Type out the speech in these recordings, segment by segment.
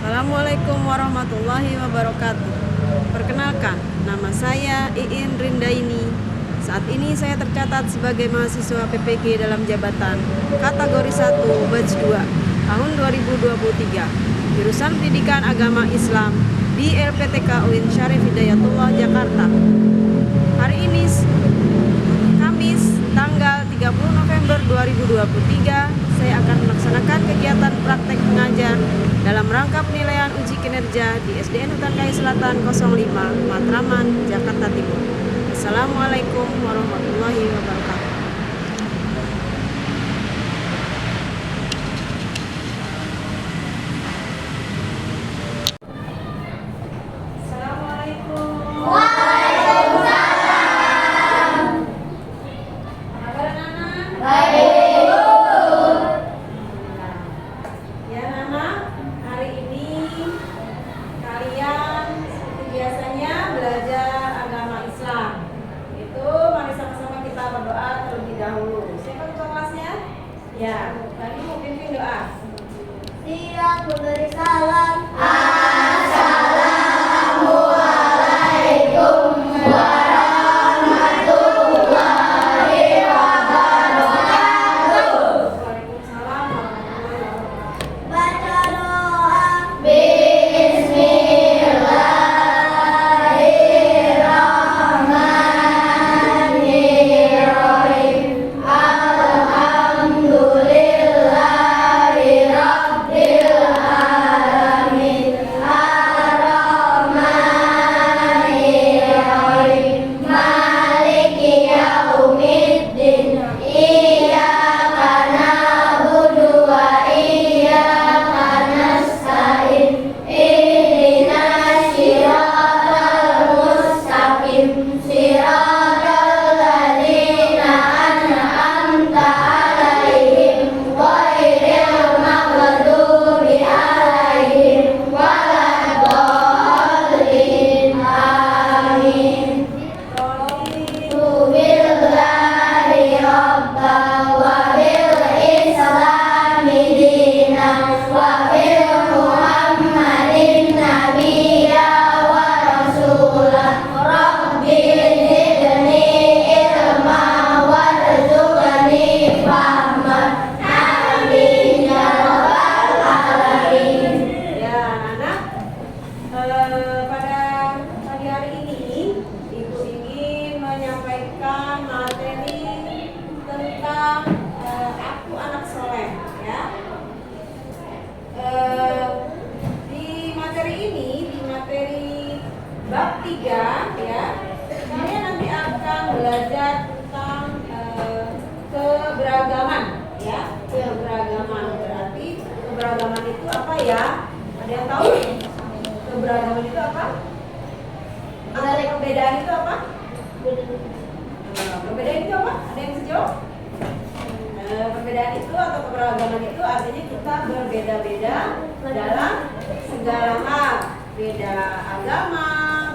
Assalamualaikum warahmatullahi wabarakatuh. Perkenalkan, nama saya Iin Rindaini. Saat ini saya tercatat sebagai mahasiswa PPG dalam jabatan kategori 1 batch 2 tahun 2023, jurusan Pendidikan Agama Islam di LPTK UIN Syarif Hidayatullah Jakarta. Hari ini Kamis tanggal 30 November 2023, saya akan melaksanakan kegiatan praktek pengajar dalam rangka penilaian uji kinerja di SDN Hutan Kayu Selatan 05 Matraman, Jakarta Timur. Assalamualaikum warahmatullahi wabarakatuh. Ya, tadi mau pimpin doa. Siap memberi salam. Assalamualaikum warahmatullahi wabarakatuh. Waalaikumsalam warahmatullahi wabarakatuh. Baca doa. Bismillahirrahmanirrahim. Aku anak soleh, ya. Di materi ini, di materi bab 3, ya, kalian nanti akan belajar tentang keberagaman, ya. Keberagaman berarti keberagaman itu apa, ya? Ada yang tahu? Keberagaman itu apa? Perbedaan itu apa? Perbedaan itu apa? Ada yang sejauh? Perbedaan itu atau keberagaman itu artinya kita berbeda-beda dalam segala hal. Beda agama,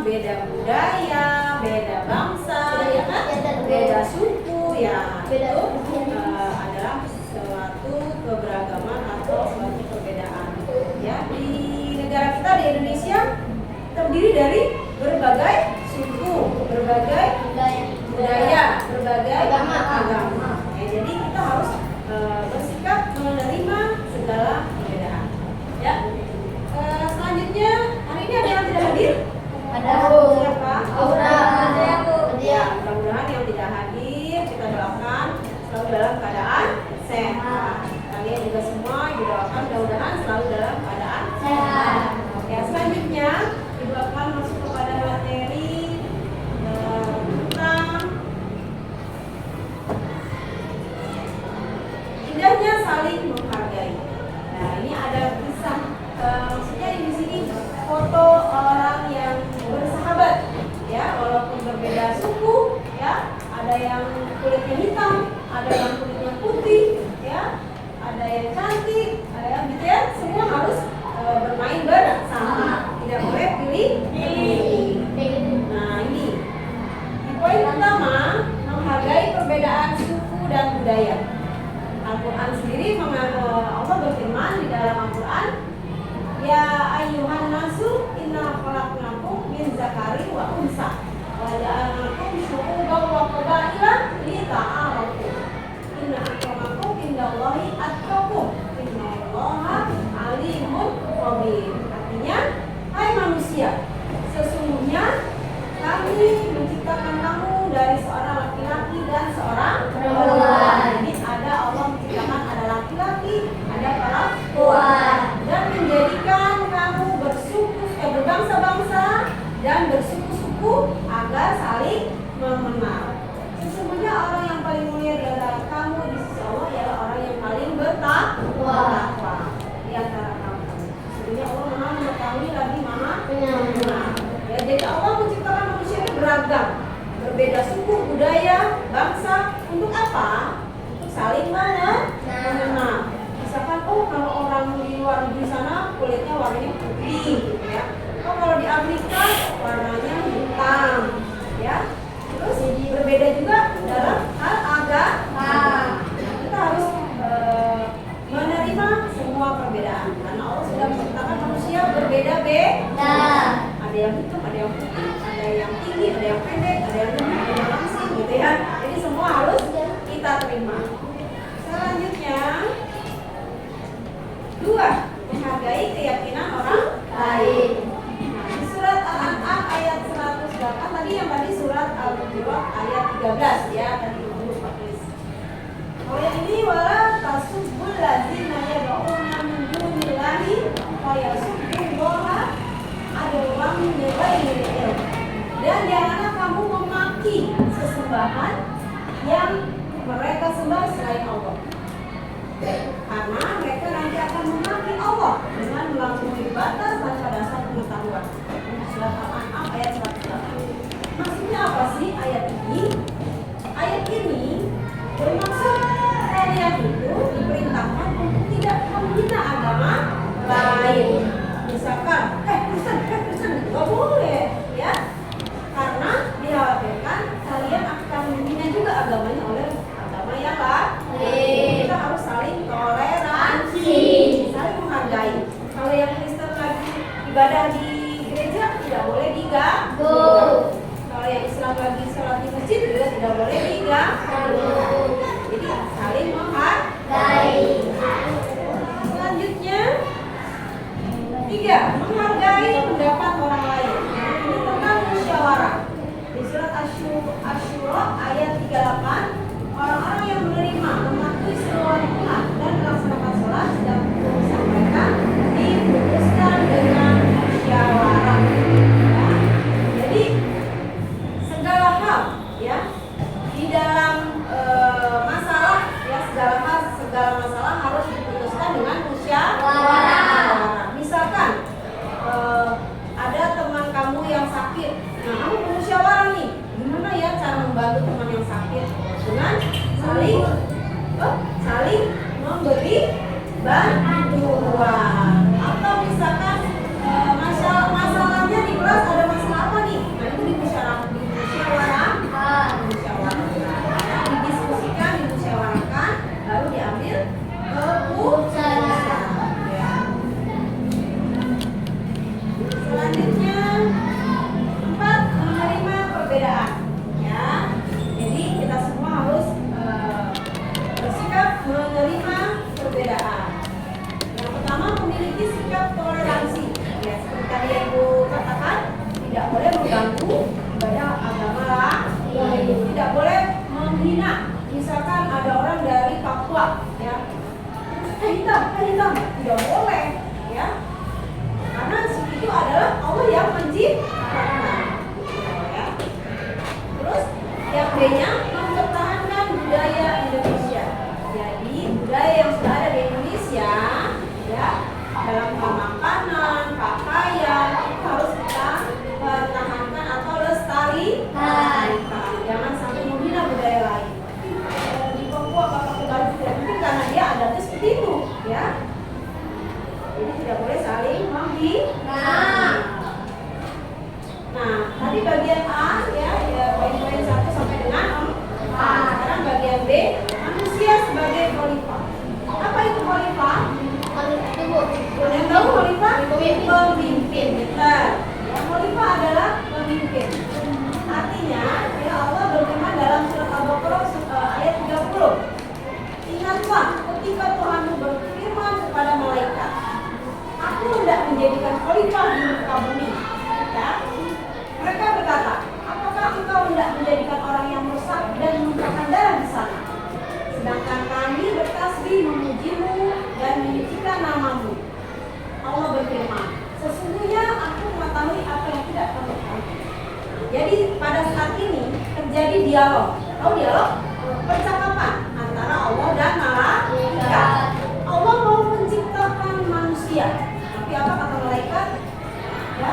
beda budaya, beda bangsa, ya kan? Beda suku, ya. Itu adalah suatu keberagaman atau suatu perbedaan. Ya, di negara kita di Indonesia terdiri dari berbagai suku, berbagai budaya, berbagai agama. Ya, jadi kita harus bersikap menerima segala perbedaan. Ya. Selanjutnya hari ini ada yang tidak hadir? Ada. Siapa? Aura. Ya, mudah-mudahan yang tidak hadir kita doakan selalu dalam keadaan sehat. Kalian juga semua didoakan mudah-mudahan selalu dalam keadaan sehat. Oke, selanjutnya Ibu akan masuk kepada materi tentang indahnya saling menghargai. Nah, ini ada kisah, maksudnya di sini foto orang yang bersahabat, ya, walaupun berbeda suku, ya, ada yang kulitnya hitam, ada yang kulitnya putih, ya, ada yang cantik, ada yang gitu, ya, semua harus bermain bersama, tidak boleh pilih. Nah, ini di poin pertama, menghargai perbedaan suku dan budaya. Al-Quran sendiri Allah berfirman di dalam Al-Quran, ya Nah, ya, jadi Allah menciptakan manusia itu beragam, berbeda suku, budaya, bangsa. Untuk apa? Untuk saling mengenal. Misalkan, oh kalau orang di luar negeri sana kulitnya warnanya putih, gitu ya. Oh kalau di Afrika warnanya hitam, ya. Terus berbeda juga dalam hal agama. Kita harus menerima semua perbedaan karena Allah sudah menciptakan manusia berbeda-beda. Ada yang hitam, ada yang putih, ada yang tinggi, ada yang pendek, ada yang lemah, ada yang langsing, gitu ya. Jadi semua harus kita terima. Selanjutnya, 2. Menghargai keyakinan orang lain. Nah, di surat Al-An'am ayat 108 tadi yang tadi surat Al-Baqarah ayat 13 ya, tadi dulu Pak tulis. Kalau yang ini wala tasubbul ladzina yad'una min dunillahi wa yasubbullaha adwan min ghairi ilm. Dan janganlah kamu memaki sesembahan yang mereka sembah selain Allah. Karena mereka nanti akan memaki Allah dengan melampaui batas tanpa dasar pengetahuan. Surat Al-An'am ayat 108. Maksudnya apa sih ayat ini? Ayat ini bermaksud kalian itu diperintahkan untuk tidak menghina agama lain. Misalkan, Kristen, nggak boleh, ya? Karena dikhawatirkan kalian akan menghina juga agamanya oleh agama yang lain. Kita harus saling toleransi, saling menghargai. Kalau yang Kristen lagi ibadah di gereja tidak boleh diganggu. Kalau yang Islam lagi sholat di masjid juga tidak boleh diganggu. Jadi saling menghargai. Selanjutnya 3. Menghargai pendapat orang lain. Ini tentang musyawarah. Di surat Asy-Syura ayat 38, orang-orang yang menerima, mematuhi seruan Tuhan dan melaksanakan sholat sedang urusan mereka diputuskan dengan musyawarah. Ya. Jadi segala hal, ya, di dalam masalah, ya, segala masalah harus diputuskan dengan musyawarah. Misalkan ada teman kamu yang sakit, nah kamu bermusyawarah nih, gimana ya cara membantu teman yang sakit dengan saling memberi bantuan. Atau misalkan masalahnya di kelas ada masalah apa nih, nah itu didiskusikan, dimusyawarahkan, lalu diambil keputusan. Ya. Selanjutnya 4. Menerima perbedaan. Ya, jadi kita semua harus bersikap menerima perbedaan. Yang pertama, memiliki sikap toleransi. Ya, seperti tadi yang Ibu katakan, tidak boleh mengganggu ibadah agama lain, tidak boleh menghina. Misalkan ada orang dari Papua, ya, hitam, tidak boleh, ya, karena itu adalah Allah yang menciptakan. Ya. Terus yang B-nya, mempertahankan budaya Indonesia. Jadi budaya yang sudah ada di Indonesia, ya, dalam hal makanan, pakaian, itu harus kita pertahankan atau lestarikan. Jangan sampai menghina budaya lain. Di Papua pakai baju tidak mungkin karena dia adatnya seperti itu, ya. Jadi tidak boleh saling menghina. Nah, tadi bagian A, ya, poin-poin 1 sampai dengan 4. Sekarang bagian B, manusia sebagai khalifah. Apa itu khalifah? Yang tahu khalifah? Pemimpin. Betul. Ya, khalifah adalah pemimpin. Artinya, ya, Allah berfirman dalam surat Al-Baqarah ayat 30. Ingatlah ketika Tuhanmu berfirman kepada malaikat, Aku hendak menjadikan khalifah di muka bumi. Ya. Mereka berkata, apakah engkau hendak menjadikan orang yang merusak dan menumpahkan darah di sana? Sedangkan kami bertasbih memujimu dan menyucikan namamu. Allah berfirman, sesungguhnya aku mengetahui apa yang tidak kamu ketahui. Jadi pada saat ini terjadi dialog. Tahu dialog? Percakapan antara Allah dan malaikat. Allah mau menciptakan manusia. Tapi apa kata malaikat? Ya,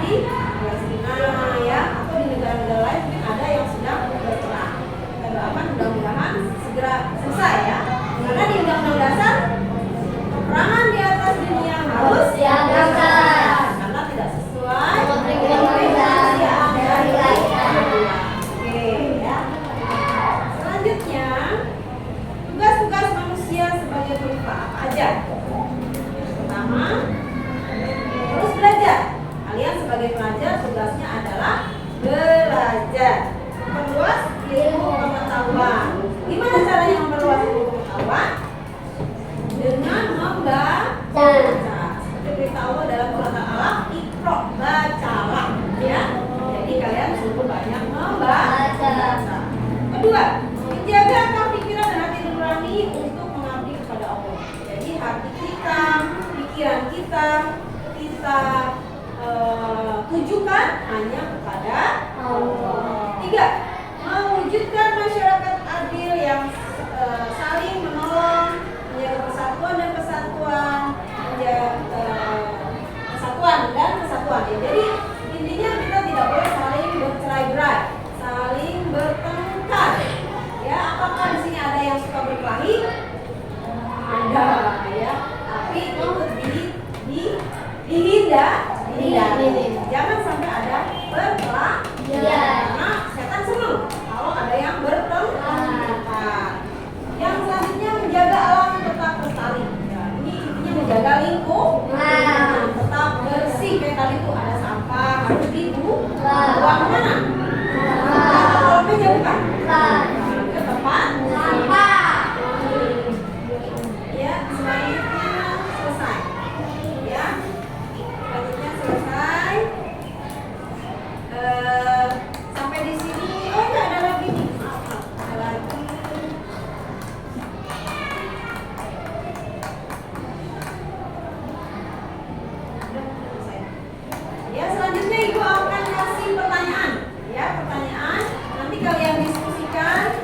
di Palestina ya, atau di negara-negara lain mungkin ada yang sedang berperang. Kita doakan mudah-mudahan segera selesai ya. Karena di Undang-Undang Dasar peperangan di atas dunia harus diadakan karena tidak sesuai dengan kemanusiaan dari rakyat. Oke ya. Selanjutnya tugas-tugas manusia sebagai khalifah apa aja? Yang pertama, terus belajar. Kalian sebagai pelajar tugasnya adalah belajar, memperluas ilmu pengetahuan. Gimana caranya memperluas ilmu pengetahuan? Dengan membaca. Seperti berita Allah dalam surat Al-Alaq, Iqra, bacalah ya. Jadi kalian sungguh banyak membaca. Kedua, menjaga akal pikiran dan hati nurani untuk mengabdi kepada Allah. Jadi hati kita, pikiran kita tujukan hanya kepada Allah. Tiga, mewujudkan masyarakat adil yang saling menolong, menjaga persatuan dan kesatuan, ya. Jadi intinya kita tidak boleh saling bercerai-berai, saling bertengkar. Ya, apakah di sini ada yang suka berkelahi? Ada, ya. Tapi itu dihindari. Jangan sampai ada berkelahi. Karena setan senang kalau ada yang bertengkar. Yang selanjutnya menjaga alam tetap lestari. Ya, ini intinya menjaga lingkungan tetap bersih. Kayak tadi tuh ada sampah harus dibuang kemana? Kalau meja bukan? Ke tempat sampah. Ya, selanjutnya selesai. Ya, selanjutnya selesai. Sampai di sini. Oh, enggak ada lagi nih. Maaf, ada lagi. Ya, selanjutnya Ibu akan kasih pertanyaan. Ya, pertanyaan. Nanti kalian diskusikan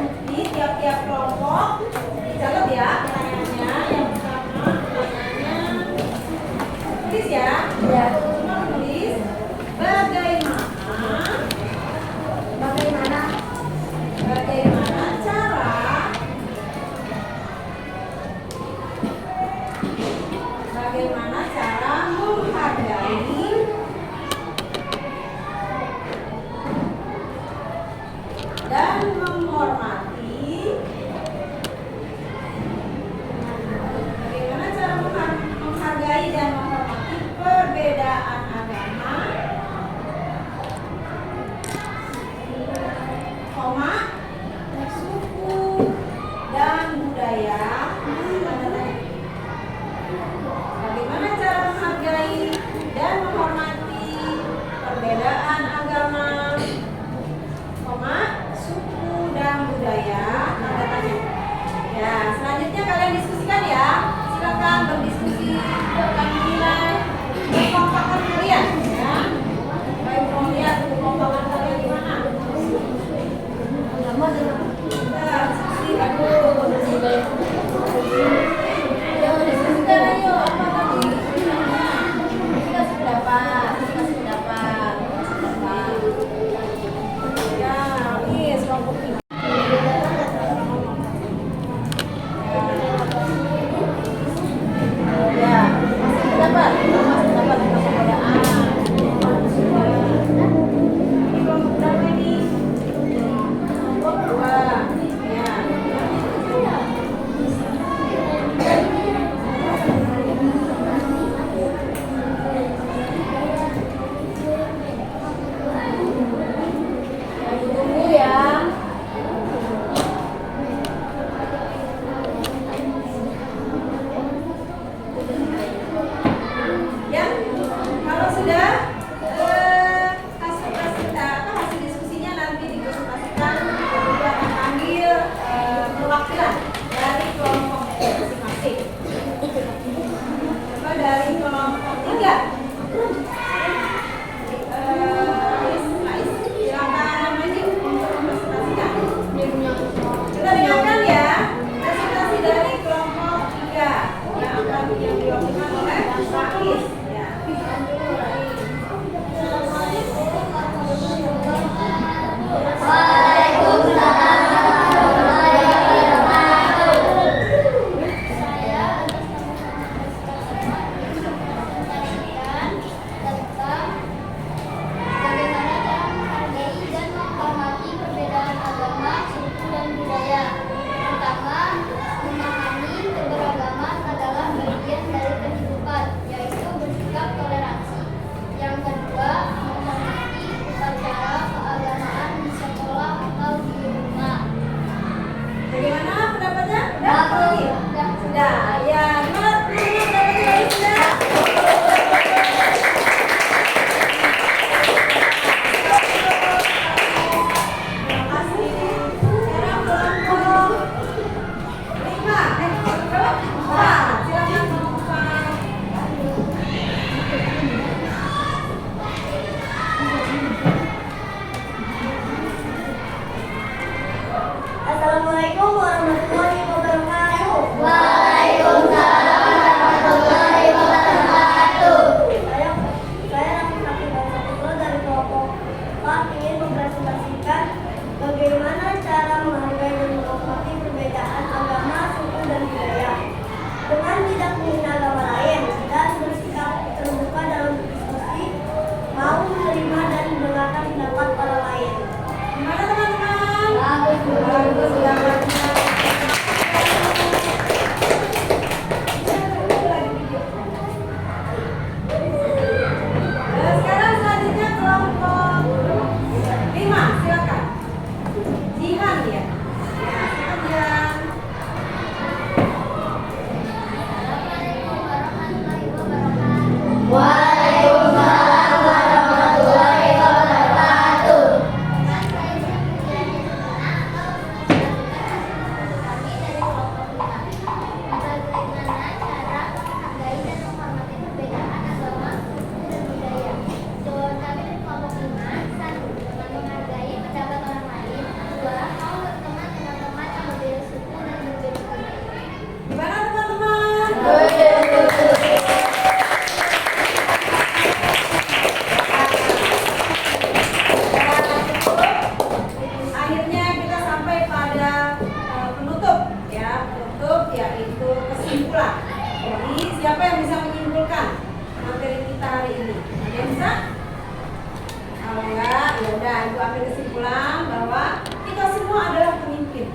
Kalau enggak, ya udah Ibu ambil kesimpulan bahwa kita semua adalah pemimpin.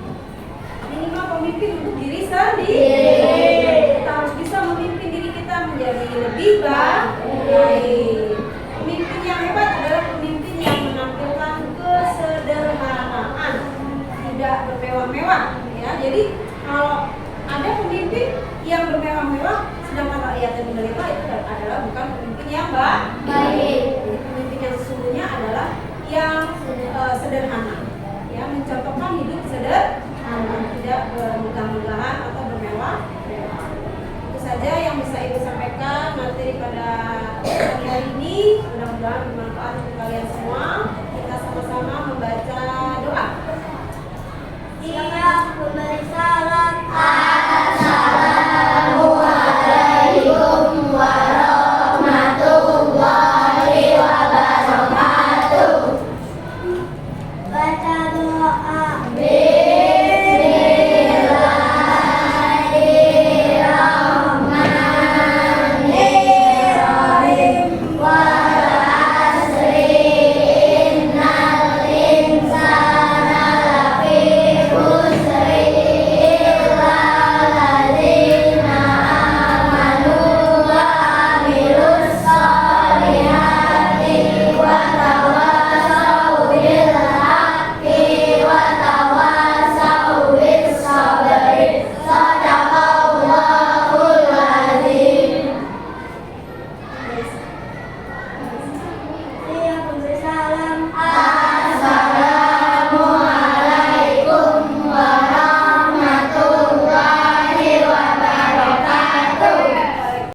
Minimal pemimpin untuk diri sendiri. Kita harus bisa memimpin diri kita menjadi lebih baik. Pemimpin yang hebat adalah pemimpin yang menampilkan kesederhanaan, tidak bermewah-mewah. Ya, jadi kalau ada pemimpin yang bermewah-mewah, sedangkan rakyat yang menderita, itu adalah bukan pemimpin yang baik. Jadi pemimpin yang sesungguhnya adalah yang sederhana, ya, mencontohkan hidup sederhana, tidak bermegah-megahan atau bermewah. Itu saja yang bisa Ibu sampaikan materi pada pagi hari ini. Mudah-mudahan bermanfaat